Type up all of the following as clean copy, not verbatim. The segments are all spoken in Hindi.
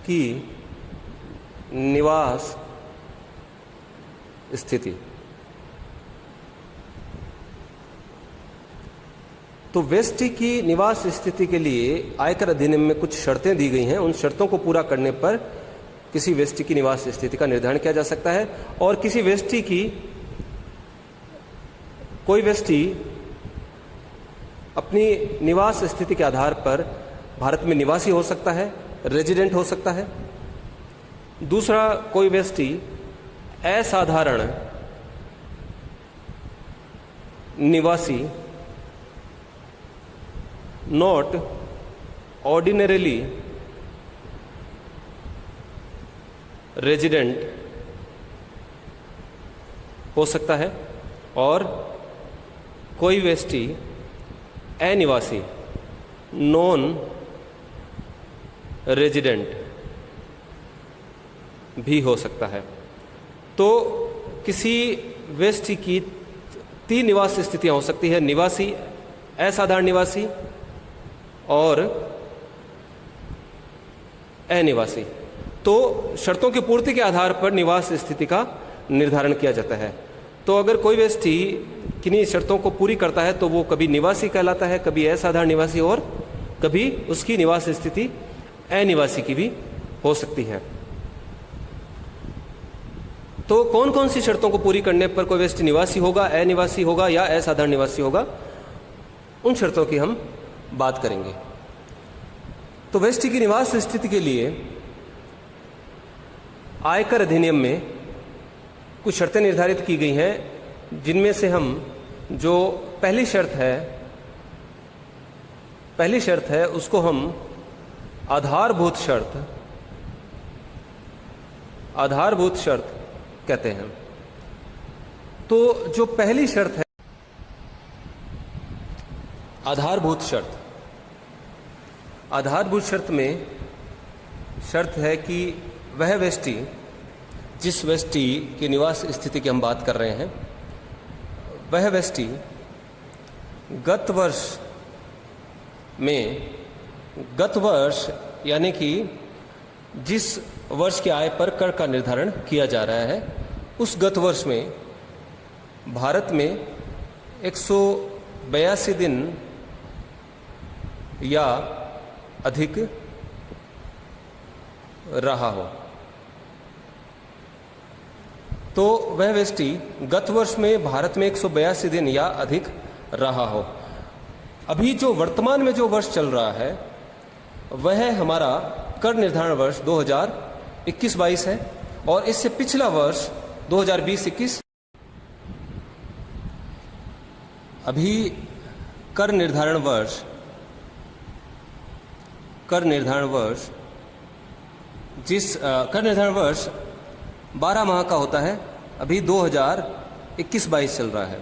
की निवास स्थिति। तो व्यष्टि की निवास स्थिति के लिए आयकर अधिनियम में कुछ शर्तें दी गई हैं। उन शर्तों को पूरा करने पर किसी व्यष्टि की निवास स्थिति का निर्धारण किया जा सकता है। और किसी व्यष्टि की कोई व्यष्टि अपनी निवास स्थिति के आधार पर भारत में निवासी हो सकता है, रेजिडेंट हो सकता है। दूसरा, कोई व्यक्ति असाधारण निवासी, नॉट ऑर्डिनरीली रेजिडेंट हो सकता है। और कोई व्यक्ति अनिवासी, नॉन रेजिडेंट भी हो सकता है। तो किसी व्यक्ति की 3 निवास स्थितियां हो सकती है: निवासी, असाधारण निवासी और अनिवासी। तो शर्तों की पूर्ति के आधार पर निवास स्थिति का निर्धारण किया जाता है। तो अगर कोई व्यक्ति किन्हीं शर्तों को पूरी करता है तो वो कभी निवासी कहलाता है, कभी असाधारण निवासी, और कभी उसकी निवास स्थिति अनिवासी की भी हो सकती है। तो कौन कौन सी शर्तों को पूरी करने पर कोई व्यक्ति निवासी होगा, अनिवासी होगा या असाधारण निवासी होगा, उन शर्तों की हम बात करेंगे। तो व्यक्ति की निवास स्थिति के लिए आयकर अधिनियम में कुछ शर्तें निर्धारित की गई हैं, जिनमें से हम जो पहली शर्त है उसको हम आधारभूत शर्त कहते हैं। तो जो पहली शर्त है आधारभूत शर्त में शर्त है कि वह व्यक्ति, जिस व्यक्ति की निवास स्थिति की हम बात कर रहे हैं, वह व्यक्ति गत वर्ष यानी कि जिस वर्ष की आय पर कर का निर्धारण किया जा रहा है, उस गत वर्ष में भारत में 182 दिन या अधिक रहा हो। तो वह व्यक्ति गत वर्ष में भारत में 182 दिन या अधिक रहा हो। अभी जो वर्तमान में जो वर्ष चल रहा है वह हमारा कर निर्धारण वर्ष 2021-22 है, और इससे पिछला वर्ष 2020-21। अभी कर निर्धारण वर्ष 12 माह का होता है। अभी 2021-22 चल रहा है।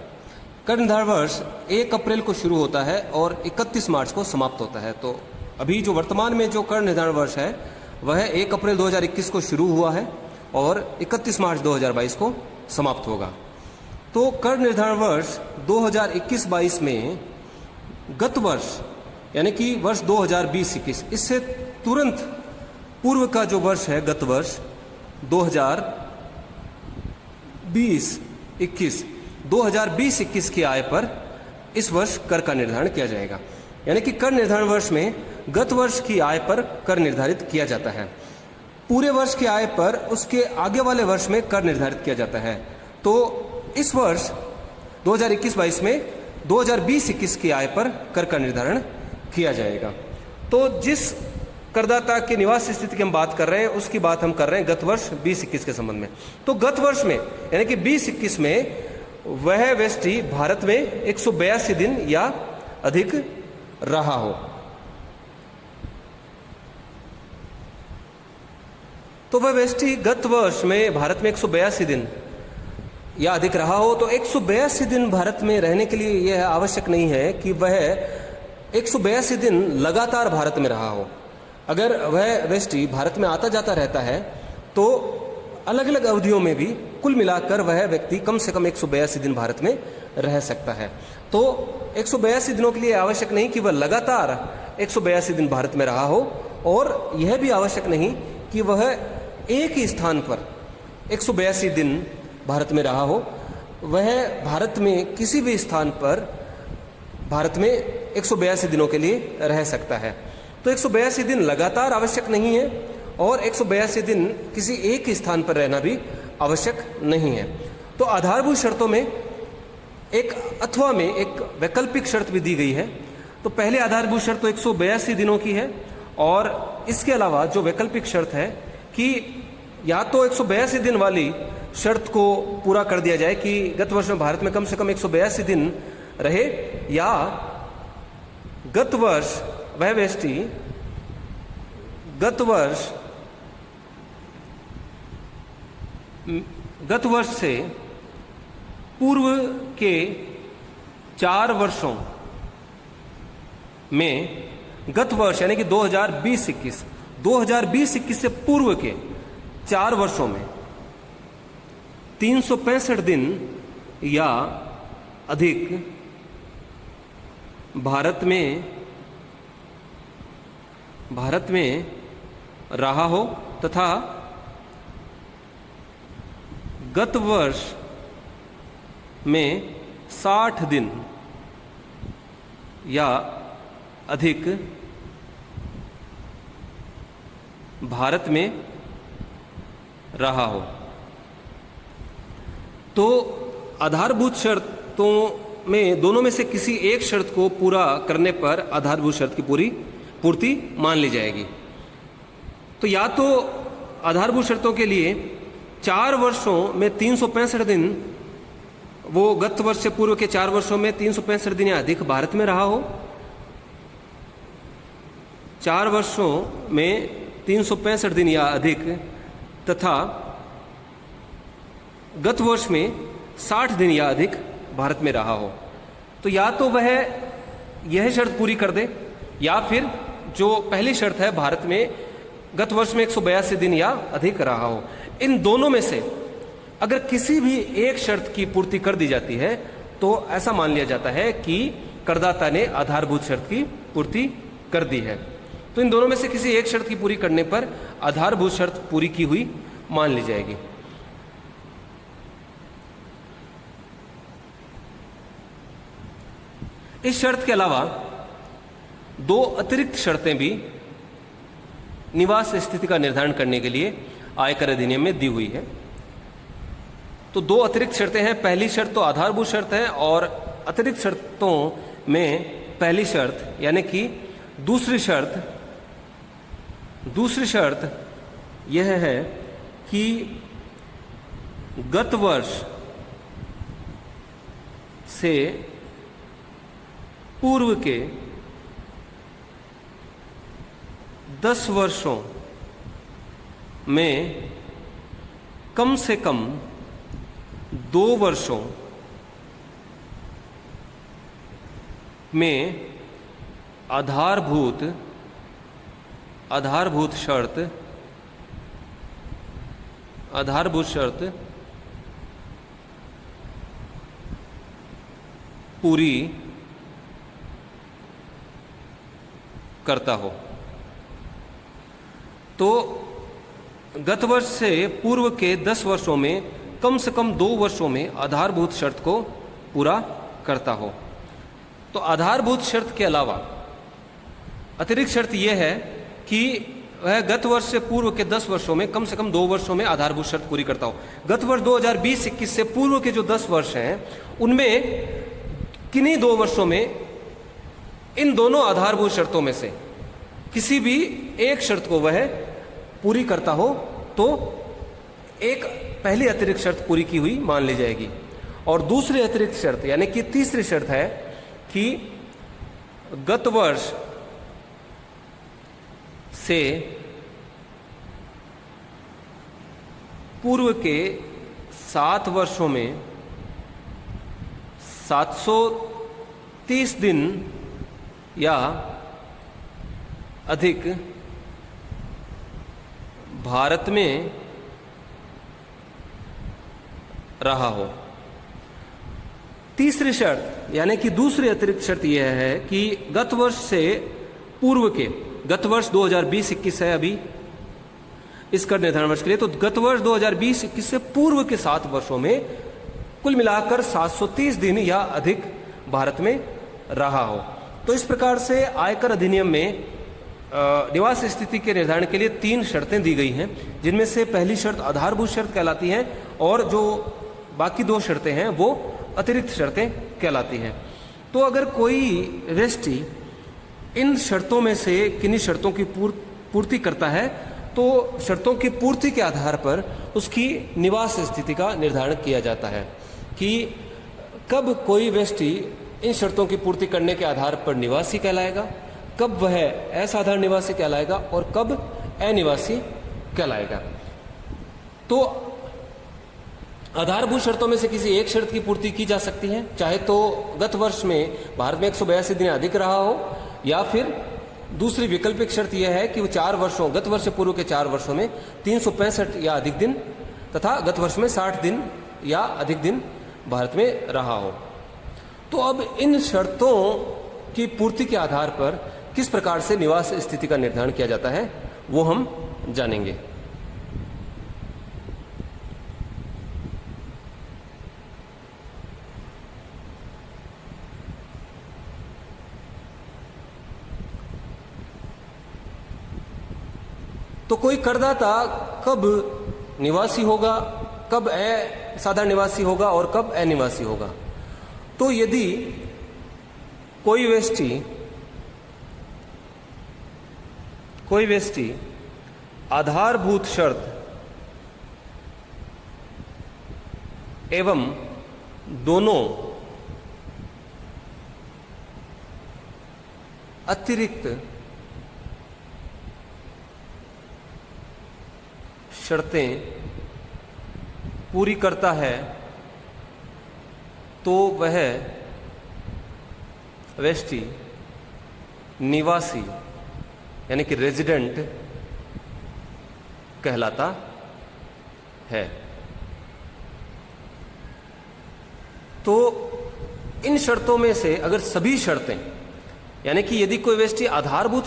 कर निर्धारण वर्ष 1 अप्रैल को शुरू होता है और 31 मार्च को समाप्त होता है। तो अभी जो वर्तमान में जो कर निर्धारण वर्ष है वह 1 अप्रैल 2021 को शुरू हुआ है और 31 मार्च 2022 को समाप्त होगा। तो कर निर्धारण वर्ष 2021-22 में गत वर्ष यानी कि वर्ष 2020-21, इससे तुरंत पूर्व का जो वर्ष है गत वर्ष 2020-21 की आय पर इस वर्ष कर का निर्धारण किया जाएगा। यानी कि कर निर्धारण वर्ष में गत वर्ष की आय पर कर निर्धारित किया जाता है। पूरे वर्ष की आय पर उसके आगे वाले वर्ष में कर निर्धारित किया जाता है। तो इस वर्ष 2021-22 में 2020-21 की आय पर कर का निर्धारण किया जाएगा। तो जिस करदाता की निवास स्थिति की हम बात कर रहे हैं उसकी बात हम कर रहे हैं गत वर्ष 20-21 के संबंध में। तो गत वर्ष में यानी कि 20-21 में वह व्यक्ति भारत में 182 दिन या अधिक रहा हो। तो वह व्यक्ति गत वर्ष में भारत में 182 दिन या अधिक रहा हो। तो 182 दिन भारत में रहने के लिए यह आवश्यक नहीं है कि वह 182 दिन लगातार भारत में रहा हो। अगर वह व्यक्ति भारत में आता जाता रहता है तो अलग अलग अवधियों में भी कुल मिलाकर वह व्यक्ति कम से कम 182 दिन भारत में रह सकता है। तो 182 दिनों के लिए आवश्यक नहीं कि वह लगातार 182 दिन भारत में रहा हो, और यह भी आवश्यक नहीं कि वह एक ही स्थान पर 182 दिन भारत में रहा हो। वह भारत में किसी भी स्थान पर भारत में 182 दिनों के लिए रह सकता है। तो 182 दिन लगातार आवश्यक नहीं है, और 182 दिन किसी एक ही स्थान पर रहना भी आवश्यक नहीं है। तो आधारभूत शर्तों में एक अथवा में एक वैकल्पिक शर्त भी दी गई है। तो पहले आधारभूत शर्त तो 182 दिनों की है, और इसके अलावा जो वैकल्पिक शर्त है कि या तो 182 दिन वाली शर्त को पूरा कर दिया जाए कि गत वर्ष में भारत में कम से कम 182 दिन रहे, या गत वर्ष वह व्यक्ति गत वर्ष से पूर्व के 4 वर्षों में, गत वर्ष यानी कि 2020-21 से पूर्व के 4 वर्षों में 365 दिन या अधिक भारत में रहा हो, तथा गत वर्ष में 60 दिन या अधिक भारत में रहा हो। तो आधारभूत शर्तों में दोनों में से किसी एक शर्त को पूरा करने पर आधारभूत शर्त की पूर्ति मान ली जाएगी। तो या तो आधारभूत शर्तों के लिए 4 वर्षों में 365 दिन, वो गत वर्ष से पूर्व के 4 वर्षों में 365 दिन या अधिक भारत में रहा हो, 4 वर्षों में 365 दिन या अधिक, तथा गत वर्ष में 60 दिन या अधिक भारत में रहा हो। तो या तो वह यह शर्त पूरी कर दे, या फिर जो पहली शर्त है भारत में गत वर्ष में 182 दिन या अधिक रहा हो। इन दोनों में से अगर किसी भी एक शर्त की पूर्ति कर दी जाती है तो ऐसा मान लिया जाता है कि करदाता ने आधारभूत शर्त की पूर्ति कर दी है। तो इन दोनों में से किसी एक शर्त की पूरी करने पर आधारभूत शर्त पूरी की हुई मान ली जाएगी। इस शर्त के अलावा 2 अतिरिक्त शर्तें भी निवास स्थिति का निर्धारण करने के लिए आयकर अधिनियम में दी हुई है। तो 2 अतिरिक्त शर्तें हैं। पहली शर्त तो आधारभूत शर्त है, और अतिरिक्त शर्तों में पहली शर्त यानी कि दूसरी शर्त यह है कि गत वर्ष से पूर्व के 10 वर्षों में कम से कम 2 वर्षों में आधारभूत शर्त पूरी करता हो। तो गत वर्ष से पूर्व के 10 वर्षों में कम से कम 2 वर्षों में आधारभूत शर्त को पूरा करता हो। तो आधारभूत शर्त के अलावा अतिरिक्त शर्त यह है कि वह गत वर्ष से पूर्व के 10 वर्षों में कम से कम 2 वर्षों में आधारभूत शर्त पूरी करता हो। गत वर्ष 2020-21 से पूर्व के जो 10 वर्ष हैं उनमें किन्हीं 2 वर्षों में इन दोनों आधारभूत शर्तों में से किसी भी एक शर्त को वह पूरी करता हो तो एक पहली अतिरिक्त शर्त पूरी की हुई मान ली जाएगी। और दूसरी अतिरिक्त शर्त यानी कि तीसरी शर्त है कि गत वर्ष से पूर्व के 7 वर्षों में 730 दिन या अधिक भारत में रहा हो। तीसरी शर्त यानी कि दूसरी अतिरिक्त शर्त यह है कि गत वर्ष से पूर्व के, गत वर्ष 2020-21 है अभी इस कर निर्धारण वर्ष के लिए, तो गत वर्ष 2020-21 से पूर्व के 7 वर्षों में कुल मिलाकर 730 दिन या अधिक भारत में रहा हो। तो इस प्रकार से आयकर अधिनियम में निवास स्थिति के निर्धारण के लिए 3 शर्तें दी गई हैं, जिनमें से पहली शर्त आधारभूत शर्त कहलाती है और जो बाकी 2 शर्तें हैं वो अतिरिक्त शर्तें कहलाती हैं। तो अगर कोई व्यक्ति इन शर्तों में से किन्हीं शर्तों की पूर्ति करता है तो शर्तों की पूर्ति के आधार पर उसकी निवास स्थिति का निर्धारण किया जाता है कि कब कोई व्यक्ति इन शर्तों की पूर्ति करने के आधार पर निवासी कहलाएगा, कब वह असाधारण निवासी कहलाएगा और कब अनिवासी कहलाएगा। तो आधारभूत शर्तों में से किसी एक शर्त की पूर्ति की जा सकती है, चाहे तो गत वर्ष में भारत में 182 दिन अधिक रहा हो, या फिर दूसरी वैकल्पिक शर्त यह है कि वो 4 वर्षों, गत वर्ष से पूर्व के 4 वर्षों में 365 या अधिक दिन तथा गत वर्ष में 60 दिन या अधिक दिन भारत में रहा हो। तो अब इन शर्तों की पूर्ति के आधार पर किस प्रकार से निवास स्थिति का निर्धारण किया जाता है वो हम जानेंगे। तो कोई करदाता कब निवासी होगा, कब असाधारण निवासी होगा और कब अनिवासी होगा। तो यदि कोई व्यक्ति आधारभूत शर्त एवं दोनों अतिरिक्त शर्तें पूरी करता है तो वह व्यक्ति निवासी यानी कि रेजिडेंट कहलाता है। तो इन शर्तों में से अगर सभी शर्तें, यानी कि यदि कोई व्यक्ति आधारभूत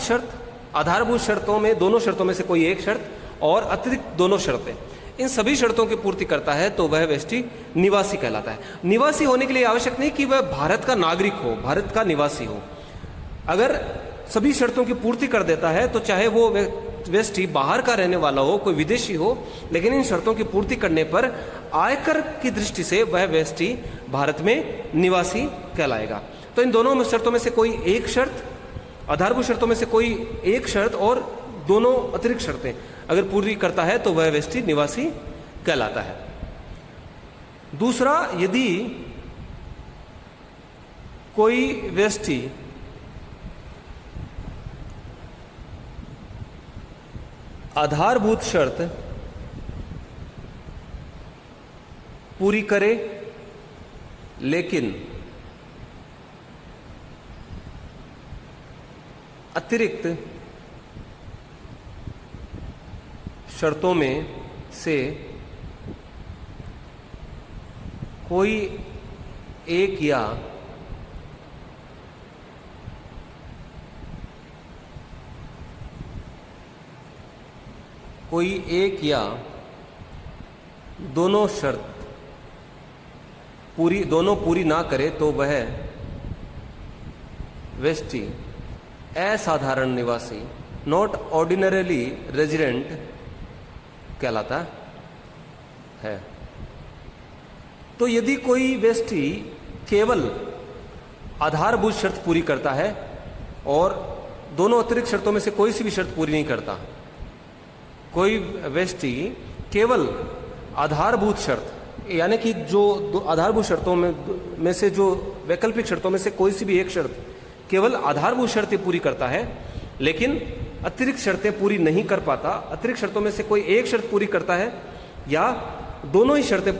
शर्तों में, दोनों शर्तों में से कोई एक शर्त और अतिरिक्त दोनों शर्तें, इन सभी शर्तों की पूर्ति करता है तो वह व्यक्ति निवासी कहलाता है। निवासी होने के लिए आवश्यक नहीं कि वह भारत का नागरिक हो, भारत का निवासी हो। अगर सभी शर्तों की पूर्ति कर देता है तो चाहे वो व्यक्ति बाहर का रहने वाला हो, कोई विदेशी हो, लेकिन इन शर्तों की पूर्ति करने पर आयकर की दृष्टि से वह व्यक्ति भारत में निवासी कहलाएगा। तो इन दोनों शर्तों में से कोई एक शर्त, आधारभूत शर्तों में से कोई एक शर्त और दोनों अतिरिक्त शर्तें अगर पूरी करता है तो वह व्यक्ति निवासी कहलाता है। दूसरा, यदि कोई व्यक्ति आधारभूत शर्त पूरी करे लेकिन अतिरिक्त शर्तों में से कोई एक या दोनों शर्त पूरी ना करे तो वह व्यक्ति असाधारण निवासी, नॉट ऑर्डिनरीली रेजिडेंट कहलाता है। तो यदि कोई व्यक्ति केवल आधारभूत शर्त पूरी करता है और दोनों अतिरिक्त शर्तों में से कोई सी भी शर्त पूरी नहीं करता, कोई व्यक्ति केवल आधारभूत शर्त यानी कि जो आधारभूत शर्तों में से जो वैकल्पिक शर्तों में से कोई सी भी एक शर्त केवल आधारभूत शर्तें पूरी करता है लेकिन अतिरिक्त शर्तें पूरी नहीं कर पाता, अतिरिक्त शर्तों में से कोई एक शर्त पूरी करता है या दोनों ही शर्तें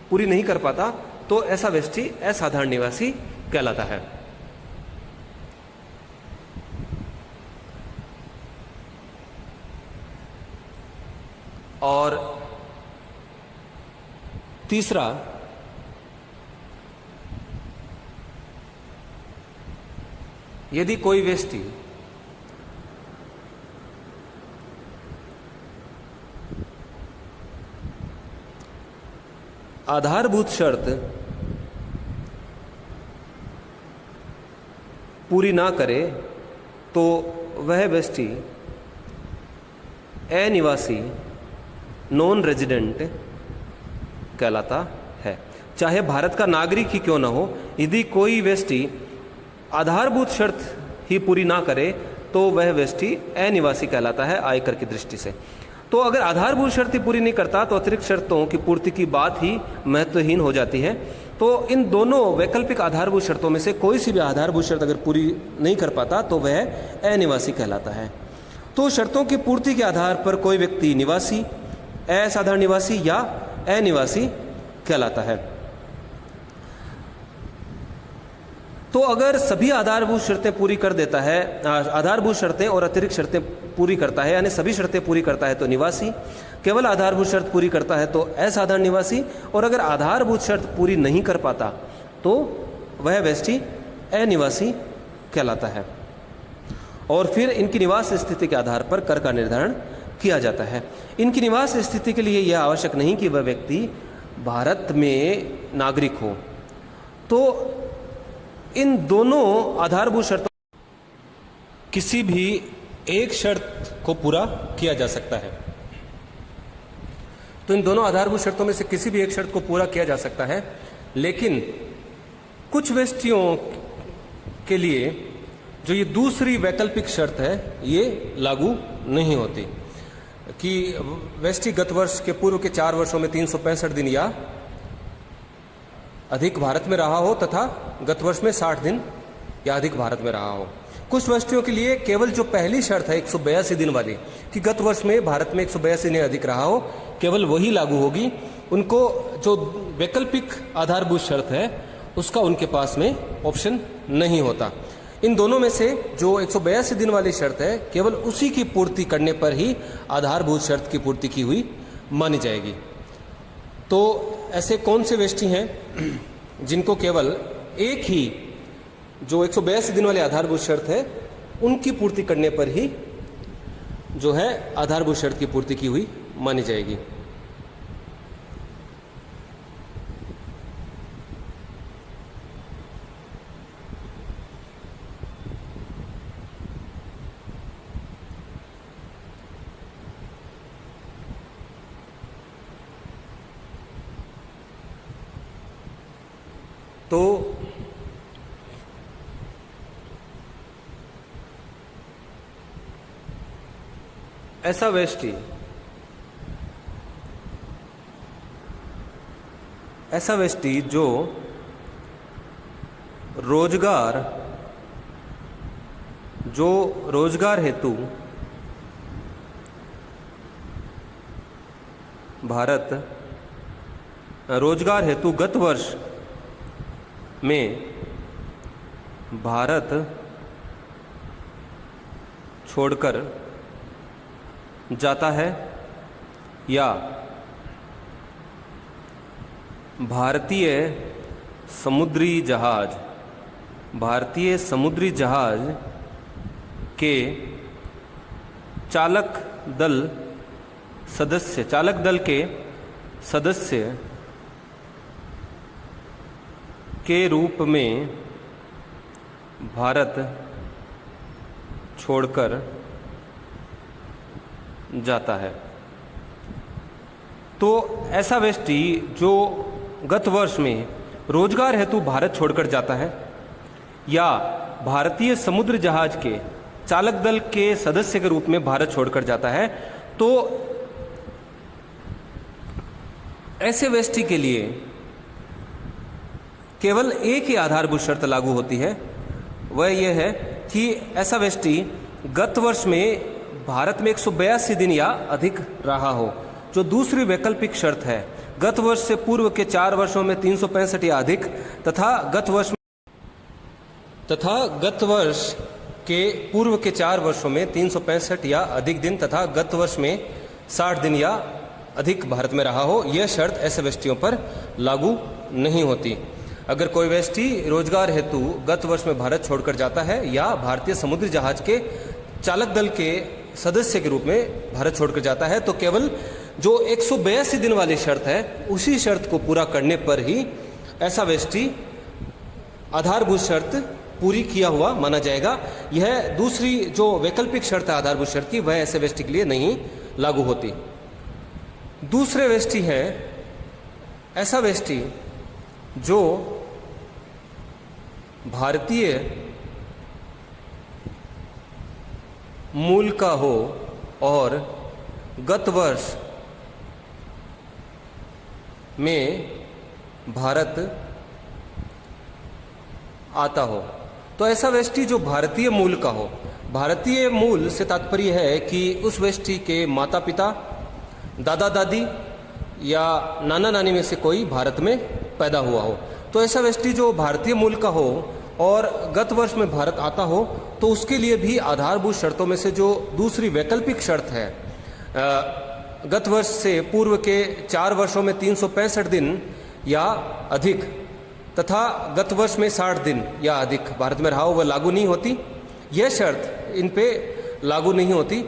पूरी नहीं कर पाता, तो ऐसा व्यक्ति असाधारण निवासी कहलाता है। और तीसरा, यदि कोई व्यक्ति आधारभूत शर्त पूरी ना करे तो वह व्यक्ति अनिवासी नॉन रेजिडेंट कहलाता है। चाहे भारत का नागरिक ही क्यों ना हो, यदि कोई व्यक्ति आधारभूत शर्त ही पूरी ना करे तो वह व्यक्ति अनिवासी कहलाता है आयकर की दृष्टि से। तो अगर आधारभूत शर्त ही पूरी नहीं करता तो अतिरिक्त शर्तों की पूर्ति की बात ही महत्वहीन हो जाती है। तो इन दोनों वैकल्पिक आधारभूत शर्तों में से कोई सी भी आधारभूत शर्त अगर पूरी नहीं कर पाता तो वह अनिवासी कहलाता है। तो शर्तों की पूर्ति के आधार पर कोई व्यक्ति निवासी, असाधारण निवासी या अनिवासी कहलाता है। तो अगर सभी आधारभूत शर्तें पूरी कर देता है, आधारभूत शर्तें और अतिरिक्त शर्तें पूरी करता है, यानी सभी शर्तें पूरी करता है तो निवासी, केवल आधारभूत शर्त पूरी करता है तो असाधारण निवासी, और अगर आधारभूत शर्त पूरी नहीं कर पाता तो वह व्यक्ति अनिवासी कहलाता है। और फिर इनकी निवास स्थिति के आधार पर कर का निर्धारण किया जाता है। इनकी निवास स्थिति के लिए यह आवश्यक नहीं कि वह व्यक्ति भारत में नागरिक हो। तो इन दोनों आधारभूत शर्तों किसी भी एक शर्त को पूरा किया जा सकता है। तो इन दोनों आधारभूत शर्तों में से किसी भी एक शर्त को पूरा किया जा सकता है, लेकिन कुछ व्यक्तियों के लिए जो ये दूसरी वैकल्पिक शर्त है ये लागू नहीं होती कि व्यक्ति गत वर्ष के पूर्व के 4 वर्षों में 365 दिन या अधिक भारत में रहा हो तथा गत वर्ष में 60 दिन या अधिक भारत में रहा हो। कुछ व्यक्तियों के लिए केवल जो पहली शर्त है 182 दिन वाली कि गत वर्ष में भारत में 182 दिन अधिक रहा हो, केवल वही लागू होगी। उनको जो वैकल्पिक आधारभूत शर्त है उसका उनके पास में ऑप्शन नहीं होता। इन दोनों में से जो 182 दिन वाली शर्त है केवल उसी की पूर्ति करने पर ही आधारभूत शर्त की पूर्ति की हुई मानी जाएगी। तो ऐसे कौन से व्यक्ति हैं जिनको केवल एक ही जो 182 दिन वाली आधारभूत शर्त है उनकी पूर्ति करने पर ही जो है आधारभूत शर्त की पूर्ति की हुई मानी जाएगी। तो ऐसा व्यक्ति जो रोजगार हेतु गत वर्ष में भारत छोड़कर जाता है या भारतीय समुद्री जहाज के चालक दल के सदस्य के रूप में भारत छोड़कर जाता है। तो ऐसा व्यक्ति जो गत वर्ष में रोजगार हेतु भारत छोड़कर जाता है या भारतीय समुद्र जहाज के चालक दल के सदस्य के रूप में भारत छोड़कर जाता है, तो ऐसे व्यक्ति के लिए केवल एक ही आधारभूत शर्त लागू होती है। वह यह है कि ऐसा व्यक्ति गत वर्ष में भारत में 182 दिन या अधिक रहा हो। जो दूसरी वैकल्पिक शर्त है गत वर्ष से पूर्व के 4 वर्षों में 365 या अधिक तथा गत वर्ष के पूर्व के 4 वर्षों में 365 या अधिक दिन तथा गत वर्ष में 60 दिन या अधिक भारत में रहा हो, यह शर्त ऐसे व्यक्तियों पर लागू नहीं होती। अगर कोई व्यक्ति रोजगार हेतु गत वर्ष में भारत छोड़कर जाता है या भारतीय समुद्री जहाज के चालक दल के सदस्य के रूप में भारत छोड़कर जाता है, तो केवल जो 182 दिन वाली शर्त है उसी शर्त को पूरा करने पर ही ऐसा व्यक्ति आधारभूत शर्त पूरी किया हुआ माना जाएगा। यह दूसरी जो वैकल्पिक शर्त है आधारभूत शर्त की, वह ऐसे व्यक्ति के लिए नहीं लागू होती। दूसरे व्यक्ति है ऐसा व्यक्ति जो भारतीय मूल का हो और गत वर्ष में भारत आता हो। तो ऐसा व्यक्ति जो भारतीय मूल का हो, भारतीय मूल से तात्पर्य है कि उस व्यक्ति के माता पिता, दादा दादी या नाना नानी में से कोई भारत में पैदा हुआ हो। तो ऐसा व्यक्ति जो भारतीय मूल का हो और गत वर्ष में भारत आता हो, तो उसके लिए भी आधारभूत शर्तों में से जो दूसरी वैकल्पिक शर्त है, गत वर्ष से पूर्व के 4 वर्षों में 365 दिन या अधिक तथा गत वर्ष में 60 दिन या अधिक भारत में रहा हो, वह लागू नहीं होती। यह शर्त इन पे लागू नहीं होती।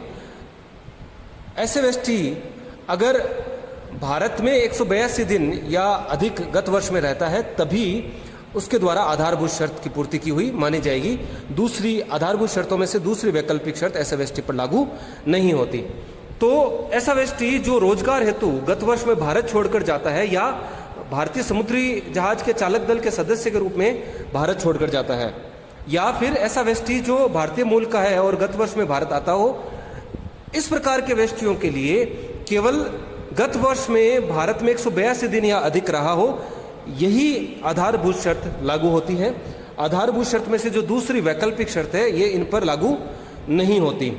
ऐसे व्यक्ति अगर भारत में 182 दिन या अधिक गत वर्ष में रहता है, तभी उसके द्वारा आधारभूत शर्त की पूर्ति की हुई मानी जाएगी। दूसरी आधारभूत शर्तों में से दूसरी वैकल्पिक शर्त ऐसे व्यक्ति पर लागू नहीं होती। तो ऐसा व्यक्ति जो रोजगार हेतु गत वर्ष में भारत छोड़कर जाता है या भारतीय समुद्री जहाज के चालक दल के सदस्य के रूप में भारत छोड़कर जाता है, या फिर ऐसा व्यक्ति जो भारतीय मूल का है और गत वर्ष में भारत आता हो, इस प्रकार के व्यक्तियों के लिए केवल गत वर्ष में भारत में 182 दिन या अधिक रहा हो, यही आधारभूत शर्त लागू होती है। आधारभूत शर्त में से जो दूसरी वैकल्पिक शर्त है, ये इन पर लागू नहीं होती।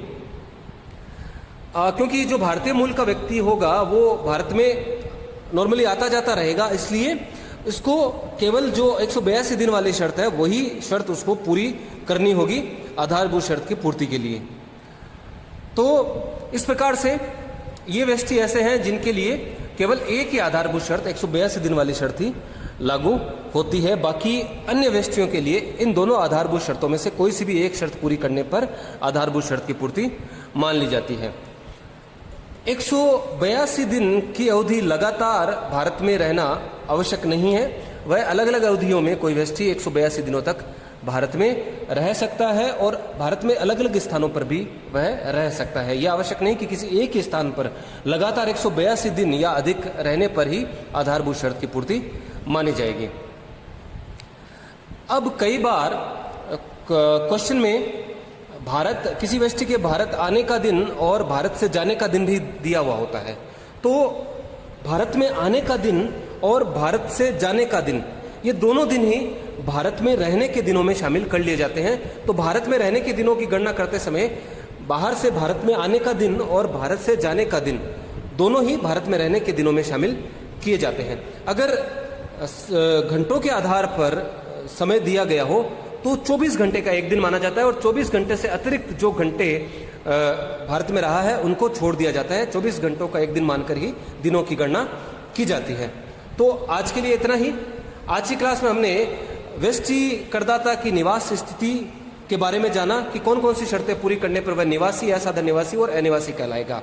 क्योंकि जो भारतीय मूल का व्यक्ति होगा वो भारत में नॉर्मली आता जाता रहेगा, इसलिए इसको केवल जो 182 दिन वाली शर्त है वही शर्त उसको पूरी करनी होगी आधारभूत शर्त की पूर्ति के लिए। तो इस प्रकार से ये व्यक्ति ऐसे हैं जिनके लिए केवल एक ही आधारभूत शर्त 182 दिन वाली शर्त ही लागू होती है। बाकी अन्य व्यक्तियों के लिए इन दोनों आधारभूत शर्तों में से कोई सी भी एक शर्त पूरी करने पर आधारभूत शर्त की पूर्ति मान ली जाती है। 182 दिन की अवधि लगातार भारत में रहना आवश्यक नहीं है। वह अलग अलग अवधियों में कोई व्यक्ति 182 दिनों तक भारत में रह सकता है और भारत में अलग अलग स्थानों पर भी वह रह सकता है। यह आवश्यक नहीं कि किसी एक ही स्थान पर लगातार 182 दिन या अधिक रहने पर ही आधारभूत शर्त की पूर्ति मानी जाएगी। अब कई बार क्वेश्चन में भारत किसी व्यक्ति के भारत आने का दिन और भारत से जाने का दिन भी दिया हुआ होता है। तो भारत में आने का दिन और भारत से जाने का दिन, ये दोनों दिन ही भारत में रहने के दिनों में शामिल कर लिए जाते हैं। तो भारत में रहने के दिनों की गणना करते समय बाहर से भारत में आने का दिन और भारत से जाने का दिन दोनों ही भारत में रहने के दिनों में शामिल किए जाते हैं। अगर घंटों के आधार पर समय दिया गया हो तो 24 घंटे का एक दिन माना जाता है और 24 घंटे से अतिरिक्त जो घंटे भारत में रहा है उनको छोड़ दिया जाता है। 24 घंटों का एक दिन मानकर ही दिनों की गणना की जाती है। तो आज के लिए इतना ही। आज की क्लास में हमने व्यक्ति करदाता की निवास स्थिति के बारे में जाना कि कौन कौन सी शर्तें पूरी करने पर वह निवासी या साधारण निवासी और अनिवासी कहलाएगा।